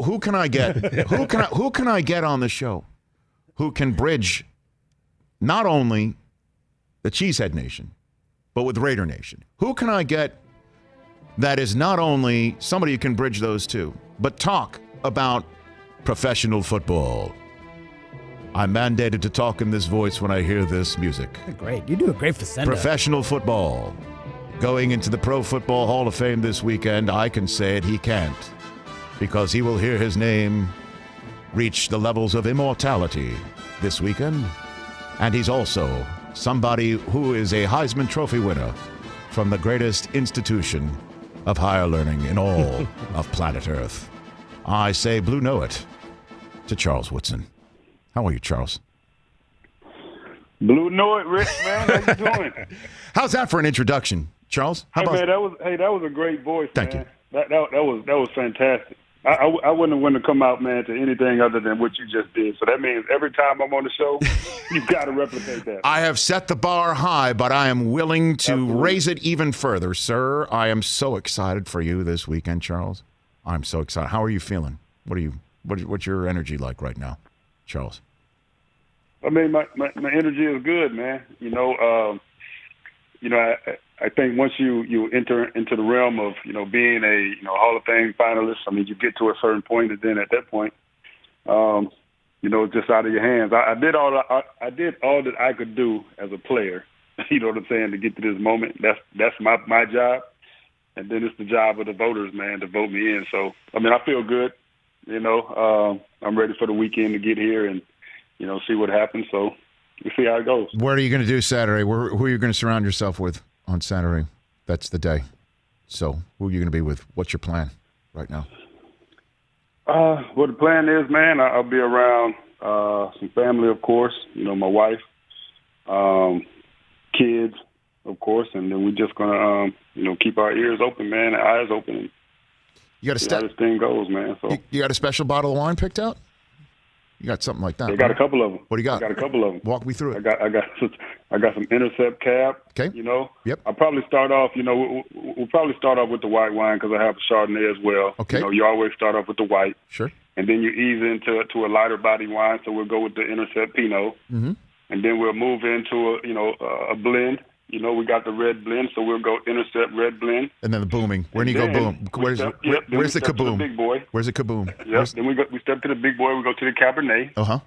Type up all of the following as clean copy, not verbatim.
who can I get? Who can I get on the show? Who can bridge not only the Cheesehead Nation, but with Raider Nation? Who can I get that is not only somebody who can bridge those two, but talk about professional football? I'm mandated to talk in this voice when I hear this music. Great. You do a great facendo. Professional football. Going into the Pro Football Hall of Fame this weekend, I can say it, he can't. Because he will hear his name reach the levels of immortality this weekend. And he's also somebody who is a Heisman Trophy winner from the greatest institution of higher learning in all of planet Earth. I say Blue Know It to Charles Woodson. How are you, Charles? Blue Know It, Rich, man. How you doing? How's that for an introduction, Charles? How about man, that was a great voice, Thank man. you. That was fantastic. I wouldn't want to come out, man, to anything other than what you just did. So that means every time I'm on the show, you've got to replicate that. I have set the bar high, but I am willing to raise it even further, sir. I am so excited for you this weekend, Charles. I'm so excited. How are you feeling? What's your energy like right now, Charles? I mean, my energy is good, man. I think once you enter into the realm of being a Hall of Fame finalist, I mean, you get to a certain point, and then at that point, it's just out of your hands. I did all that I could do as a player. You know what I'm saying? To get to this moment, that's my job, and then it's the job of the voters, man, to vote me in. So I mean, I feel good. I'm ready for the weekend to get here and see what happens. So we'll see how it goes. What are you going to do Saturday? Who are you going to surround yourself with on Saturday? That's the day. So who are you going to be with? What's your plan right now? Well, the plan is, man, I'll be around some family, of course, my wife, kids, of course, and then we're just going to, keep our ears open, man, and eyes open, and you got see how this thing goes, man. So you got a special bottle of wine picked out? You got something like that? I got a couple of them. What do you got? I got a couple of them. Walk me through it. I got some Intercept Cab. Okay. Yep. I'll probably start off. We'll probably start off with the white wine because I have a Chardonnay as well. Okay. You always start off with the white. Sure. And then you ease into a lighter body wine, so we'll go with the Intercept Pinot. Mm-hmm. And then we'll move into a blend. We got the red blend, so we'll go Intercept Red Blend. And then the booming. Where do you go boom? Where's the kaboom? The big boy. Where's the kaboom? Yep. Then we step to the big boy. We go to the Cabernet. Uh-huh.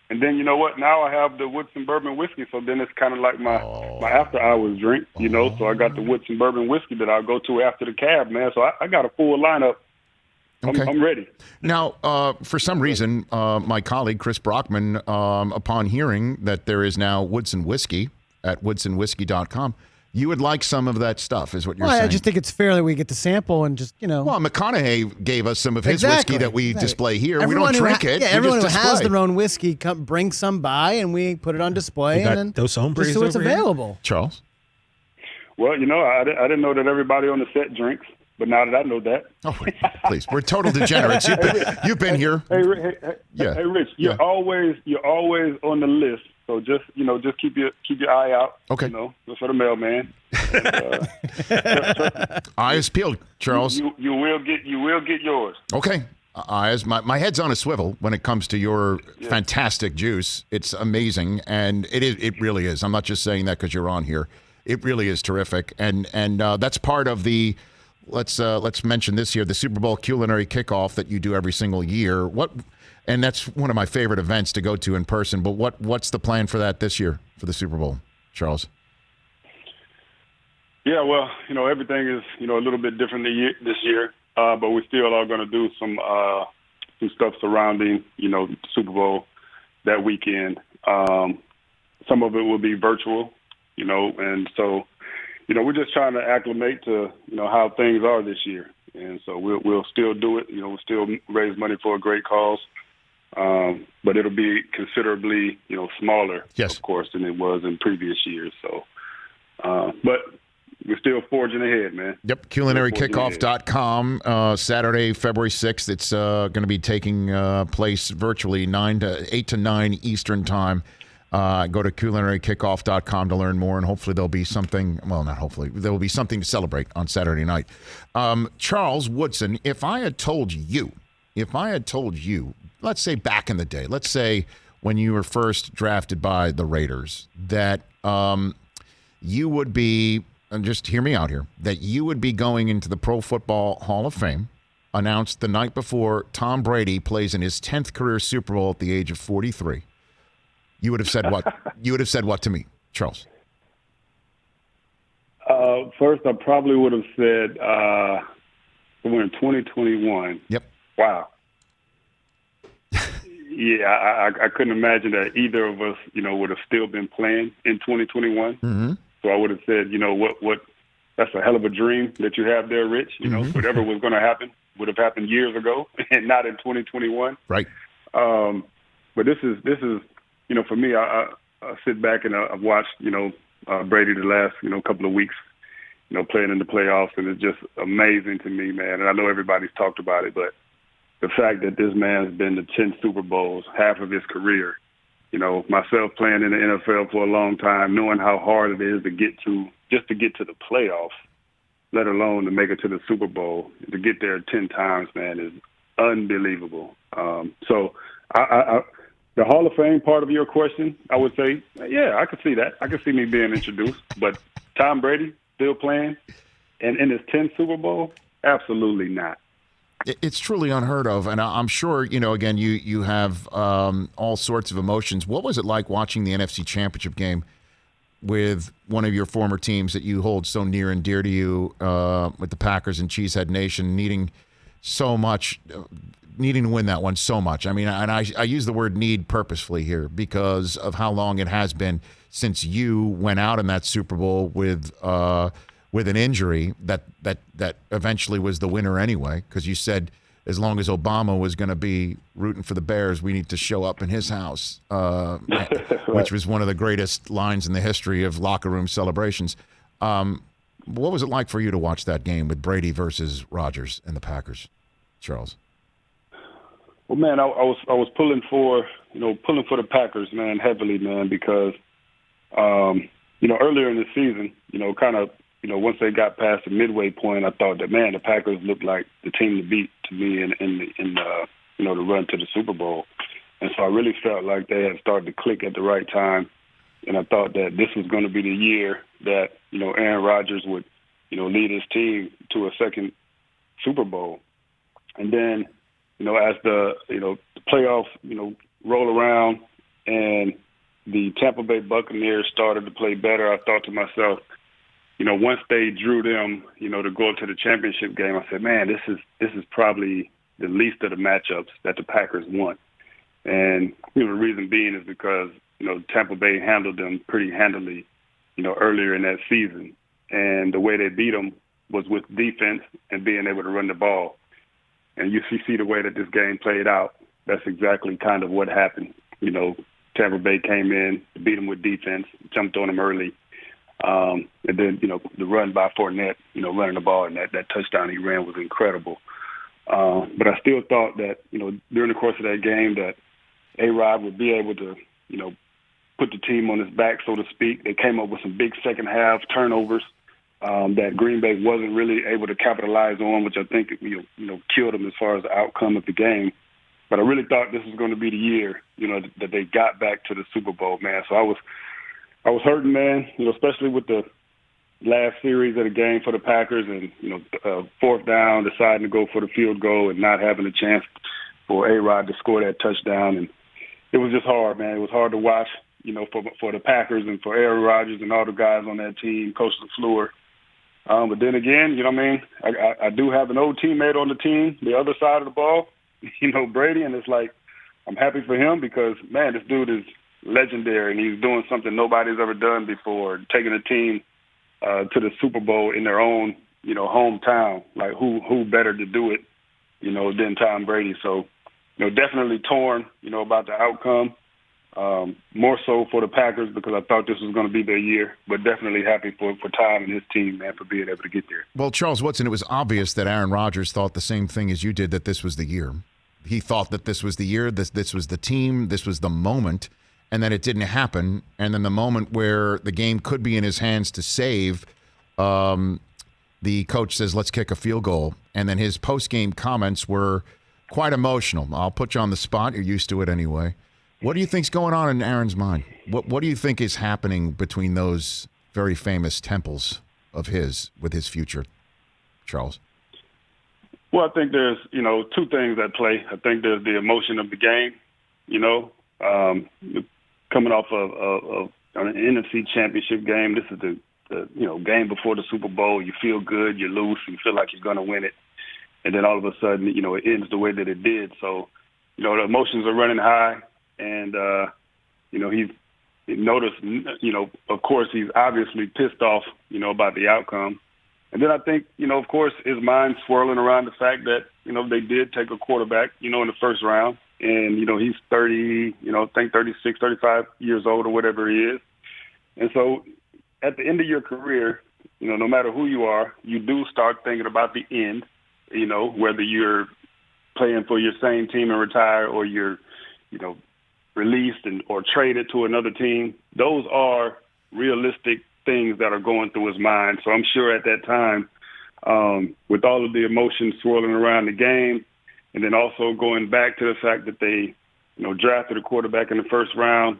And then you know what? Now I have the Woodson Bourbon Whiskey, so then it's kind of like my after hours drink, So I got the Woodson Bourbon Whiskey that I'll go to after the cab, man. So I got a full lineup. Okay. I'm ready. Now, for some reason, my colleague Chris Brockman, upon hearing that there is now Woodson Whiskey at woodsonwhiskey.com, you would like some of that stuff, is what you're saying. I just think it's fair that we get to sample and just, Well, McConaughey gave us some of his whiskey that we display here. Everyone we don't drink it. Yeah, everyone who just has display. their own whiskey, bring some by, and we put it on display. And then those hombres just so it's over here? available. Charles? Well, I didn't know that everybody on the set drinks, but now that I know that. Oh, please. We're total degenerates. You've been here. Hey, Rich, you're always on the list. So just keep your eye out. Okay. Just for the mailman. Eyes peeled, Charles. You will get yours. Okay. Eyes. My head's on a swivel when it comes to your fantastic juice. It's amazing, and it really is. I'm not just saying that because you're on here. It really is terrific, and that's part of the. Let's mention this here, the Super Bowl Culinary Kickoff that you do every single year. And that's one of my favorite events to go to in person. But what's the plan for that this year for the Super Bowl, Charles? Yeah, well, everything is a little bit different this year, but we still are going to do some stuff surrounding the Super Bowl that weekend. Some of it will be virtual, and so we're just trying to acclimate to how things are this year, and so we'll still do it. We'll still raise money for a great cause. But it'll be considerably, smaller, of course, than it was in previous years. So, but we're still forging ahead, man. Yep, culinarykickoff.com, Saturday, February 6th. It's going to be taking place virtually 8 to 9 Eastern time. Go to culinarykickoff.com to learn more, and hopefully there'll be something, well, not hopefully, there will be something to celebrate on Saturday night. Charles Woodson, if I had told you if I had told you, let's say back in the day, let's say when you were first drafted by the Raiders, that you would be, and just hear me out here, that you would be going into the Pro Football Hall of Fame, announced the night before Tom Brady plays in his 10th career Super Bowl at the age of 43, you would have said what? You would have said what to me, Charles? First, I probably would have said we're in 2021. Yep. Wow. Yeah, I couldn't imagine that either of us, would have still been playing in 2021. Mm-hmm. So I would have said, what that's a hell of a dream that you have there, Rich. Whatever was going to happen would have happened years ago and not in 2021. Right. But this is for me, I sit back and I've watched, Brady the last, couple of weeks, playing in the playoffs, and it's just amazing to me, man. And I know everybody's talked about it, but the fact that this man's been to 10 Super Bowls, half of his career, myself playing in the NFL for a long time, knowing how hard it is to get to the playoffs, let alone to make it to the Super Bowl, to get there 10 times, man, is unbelievable. So the Hall of Fame part of your question, I would say, yeah, I could see that. I could see me being introduced. But Tom Brady still playing and in his 10th Super Bowl? Absolutely not. It's truly unheard of, and I'm sure, again, you have all sorts of emotions. What was it like watching the NFC Championship game with one of your former teams that you hold so near and dear to you, with the Packers and Cheesehead Nation, needing to win that one so much? I mean, and I use the word need purposefully here because of how long it has been since you went out in that Super Bowl with an injury that eventually was the winner anyway, because you said as long as Obama was going to be rooting for the Bears, we need to show up in his house, which was one of the greatest lines in the history of locker room celebrations. What was it like for you to watch that game with Brady versus Rodgers and the Packers, Charles? Well, man, I was pulling for the Packers, man, heavily, man, because earlier in the season, once they got past the midway point, I thought that, man, the Packers looked like the team to beat to me in the run to the Super Bowl. And so I really felt like they had started to click at the right time. And I thought that this was going to be the year that, Aaron Rodgers would, lead his team to a second Super Bowl. And then, as the playoffs, roll around and the Tampa Bay Buccaneers started to play better, I thought to myself, once they drew them, to go up to the championship game, I said, man, this is probably the least of the matchups that the Packers want. And, the reason being is because, Tampa Bay handled them pretty handily, earlier in that season. And the way they beat them was with defense and being able to run the ball. And you see the way that this game played out. That's exactly kind of what happened. Tampa Bay came in, beat them with defense, jumped on them early. And then, the run by Fournette, running the ball, and that touchdown he ran was incredible. But I still thought that, during the course of that game that A-Rod would be able to, put the team on his back, so to speak. They came up with some big second half turnovers that Green Bay wasn't really able to capitalize on, which I think, killed them as far as the outcome of the game. But I really thought this was going to be the year, that they got back to the Super Bowl, man. So I was hurting, man, especially with the last series of the game for the Packers and, fourth down, deciding to go for the field goal and not having a chance for A-Rod to score that touchdown. And it was just hard, man. It was hard to watch, for the Packers and for Aaron Rodgers and all the guys on that team, Coach LaFleur. But then again, I do have an old teammate on the team, the other side of the ball, Brady, and it's like I'm happy for him because, man, this dude is legendary, and he's doing something nobody's ever done before, taking a team to the Super Bowl in their own, hometown. Like, who better to do it, than Tom Brady? So, definitely torn, about the outcome. More so for the Packers because I thought this was going to be their year, but definitely happy for Tom and his team, man, for being able to get there. Well, Charles Woodson, it was obvious that Aaron Rodgers thought the same thing as you did, that this was the year. He thought that this was the year, this was the team, this was the moment, and then it didn't happen. And then the moment where the game could be in his hands to save, the coach says, let's kick a field goal. And then his post-game comments were quite emotional. I'll put you on the spot. You're used to it anyway. What do you think's going on in Aaron's mind? What do you think is happening between those very famous temples of his with his future, Charles? Well, I think there's, two things at play. I think there's the emotion of the game, coming off of an NFC championship game. This is the game before the Super Bowl. You feel good, you're loose, you feel like you're going to win it. And then all of a sudden, it ends the way that it did. So, the emotions are running high. And, he's noticed, of course, he's obviously pissed off, about the outcome. And then I think, of course, his mind's swirling around the fact that, they did take a quarterback, in the first round. And, he's 30, I think 36, 35 years old or whatever he is. And so at the end of your career, no matter who you are, you do start thinking about the end, whether you're playing for your same team and retire or you're, released or traded to another team. Those are realistic things that are going through his mind. So I'm sure at that time, with all of the emotions swirling around the game, and then also going back to the fact that they, drafted a quarterback in the first round,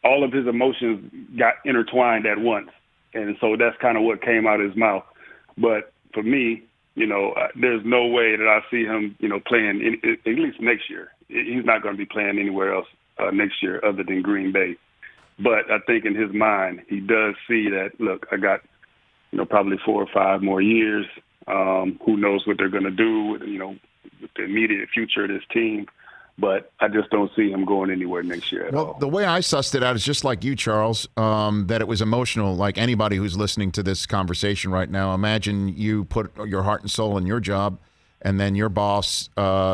all of his emotions got intertwined at once. And so that's kind of what came out of his mouth. But for me, there's no way that I see him, playing at least next year. He's not going to be playing anywhere else next year other than Green Bay. But I think in his mind, he does see that, look, I got, probably 4 or 5 more years. Who knows what they're going to do with, with the immediate future of this team. But I just don't see him going anywhere next year at all. The way I sussed it out is just like you, Charles, that it was emotional, like anybody who's listening to this conversation right now. Imagine you put your heart and soul in your job, and then your boss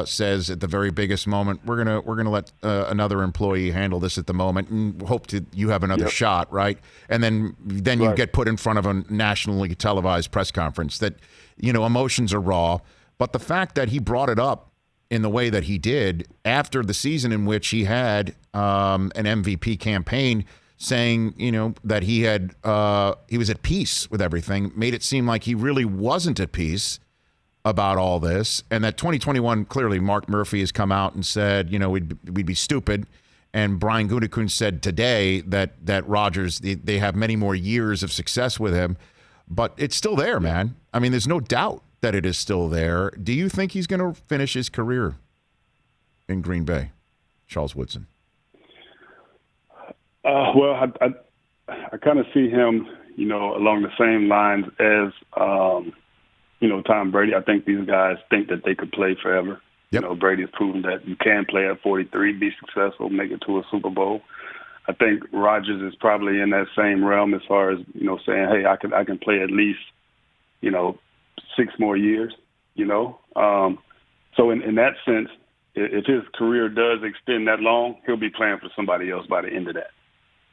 says at the very biggest moment, we're gonna let another employee handle this at the moment and hope that you have another shot, right? And then you get put in front of a nationally televised press conference. That, emotions are raw, but the fact that he brought it up in the way that he did after the season in which he had an MVP campaign, saying, that he was at peace with everything, made it seem like he really wasn't at peace about all this. And that 2021, clearly Mark Murphy has come out and said, we'd be stupid. And Brian Gutekunst said today that Rodgers, they have many more years of success with him, but it's still there, man. I mean, there's no doubt that it is still there. Do you think he's going to finish his career in Green Bay, Charles Woodson? Well, I kind of see him, along the same lines as, Tom Brady. I think these guys think that they could play forever. Yep. Brady has proven that you can play at 43, be successful, make it to a Super Bowl. I think Rodgers is probably in that same realm as far as, saying, hey, I can play at least, 6 more years, So in that sense, if his career does extend that long, he'll be playing for somebody else by the end of that.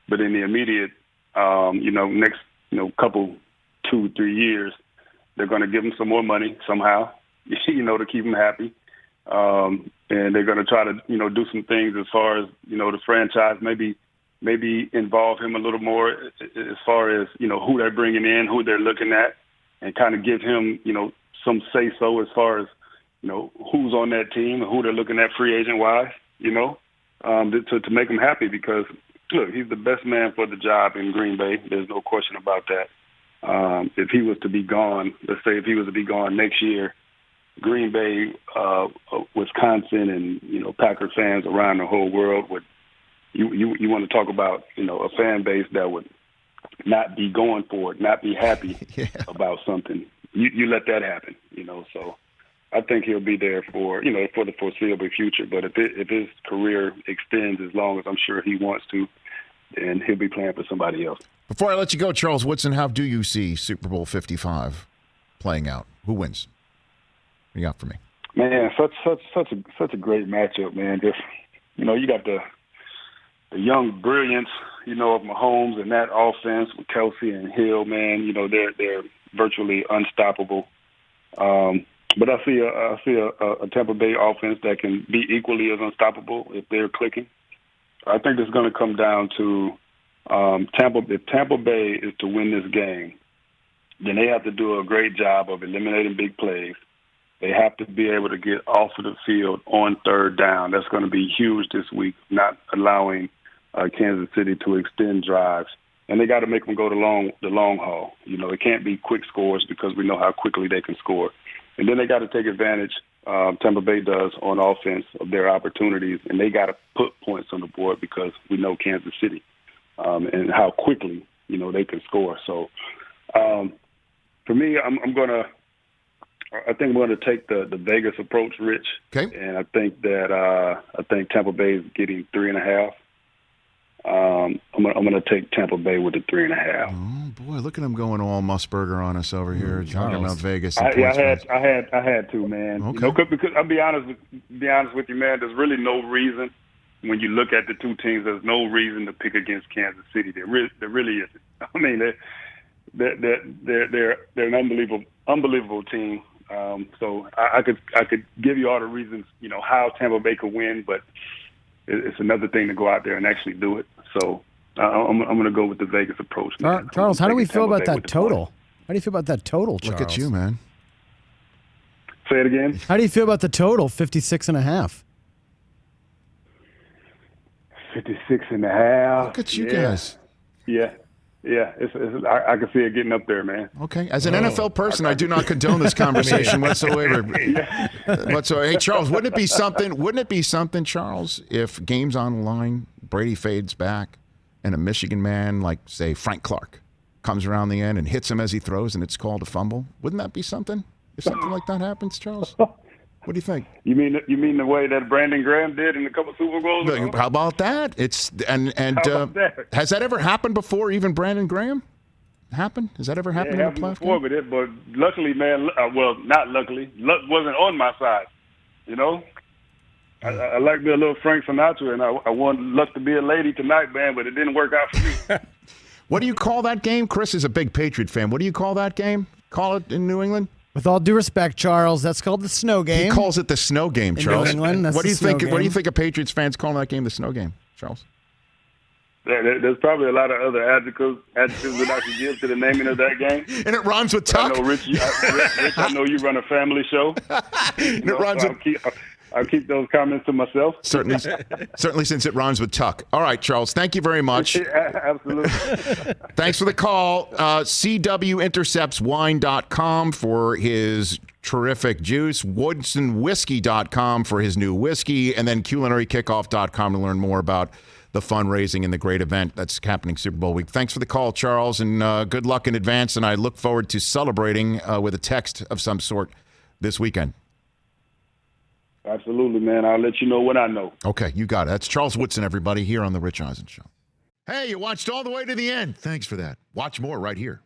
But in the immediate, next, couple, 2, 3 years, they're going to give him some more money somehow, to keep him happy. And they're going to try to, do some things as far as, the franchise, maybe involve him a little more as far as, who they're bringing in, who they're looking at, and kind of give him, some say-so as far as, who's on that team and who they're looking at free agent-wise, to make him happy because, look, he's the best man for the job in Green Bay. There's no question about that. If he was to be gone, let's say if he was to be gone next year, Green Bay, Wisconsin, and, Packer fans around the whole world would you want to talk about, a fan base that would not be going for it, not be happy about something. You let that happen, so I think he'll be there for the foreseeable future. But if his career extends as long as I'm sure he wants to, then he'll be playing for somebody else. Before I let you go, Charles Woodson, how do you see Super Bowl 55 playing out? Who wins? What do you got for me? Man, such a great matchup, man. Just you got the young brilliance, of Mahomes and that offense with Kelsey and Hill, man. They're virtually unstoppable. But I see a Tampa Bay offense that can be equally as unstoppable if they're clicking. I think it's going to come down to if Tampa Bay is to win this game, then they have to do a great job of eliminating big plays. They have to be able to get off of the field on third down. That's going to be huge this week, not allowing Kansas City to extend drives. And they got to make them go the long haul. You know, it can't be quick scores because we know how quickly they can score. And then they got to take advantage, Tampa Bay does, on offense of their opportunities, and they got to put points on the board because we know Kansas City and how quickly, you know, they can score. So for me, I think I'm going to take the Vegas approach, Rich. Okay. And I think that Tampa Bay is getting 3.5. I'm going to take Tampa Bay with the 3.5. Oh boy, look at him going all Musburger on us over here, talking about Vegas. I had to, man. Okay. You know, because I'll be honest with you, man. There's really no reason when you look at the two teams. There's no reason to pick against Kansas City. There really isn't. I mean, they're an unbelievable team. So I could give you all the reasons, you know, how Tampa Bay could win, but it's another thing to go out there and actually do it. So I'm going to go with the Vegas approach. Man. Charles, how do we feel about that total? How do you feel about that total, Charles? Look at you, man. Say it again. How do you feel about the total, 56.5? 56.5. Look at you guys. Yeah. I can see it getting up there, man. Okay. As an NFL person, I do not condone this conversation whatsoever. Hey, Charles, wouldn't it be something, Charles, if game's on the line, Brady fades back, and a Michigan man like, say, Frank Clark comes around the end and hits him as he throws, and it's called a fumble? Wouldn't that be something? If something like that happens, Charles? What do you think? You mean the way that Brandon Graham did in a couple Super Bowls? How about that? Has that ever happened before? Even Brandon Graham happened? Has that ever happened in a playoff game? But luckily, man. Well, not luckily. Luck wasn't on my side. You know, I like me a little Frank Sinatra, and I want luck to be a lady tonight, man. But it didn't work out for me. What do you call that game? Chris is a big Patriot fan. What do you call that game? Call it in New England? With all due respect, Charles, that's called the snow game. He calls it the snow game, Charles. In New England, what do you think? What do you think of Patriots fans calling that game the snow game, Charles? There's probably a lot of other adjectives that I could give to the naming of that game. And it rhymes with tuck. I know, Rich, I know you run a family show. And it rhymes with... I'll keep those comments to myself. Certainly, since it rhymes with tuck. All right, Charles, thank you very much. Absolutely. Thanks for the call. CWinterceptswine.com for his terrific juice, woodsonwhiskey.com for his new whiskey, and then culinarykickoff.com to learn more about the fundraising and the great event that's happening Super Bowl week. Thanks for the call, Charles, and good luck in advance, and I look forward to celebrating with a text of some sort this weekend. Absolutely, man. I'll let you know when I know. Okay, you got it. That's Charles Woodson, everybody, here on The Rich Eisen Show. Hey, you watched all the way to the end. Thanks for that. Watch more right here.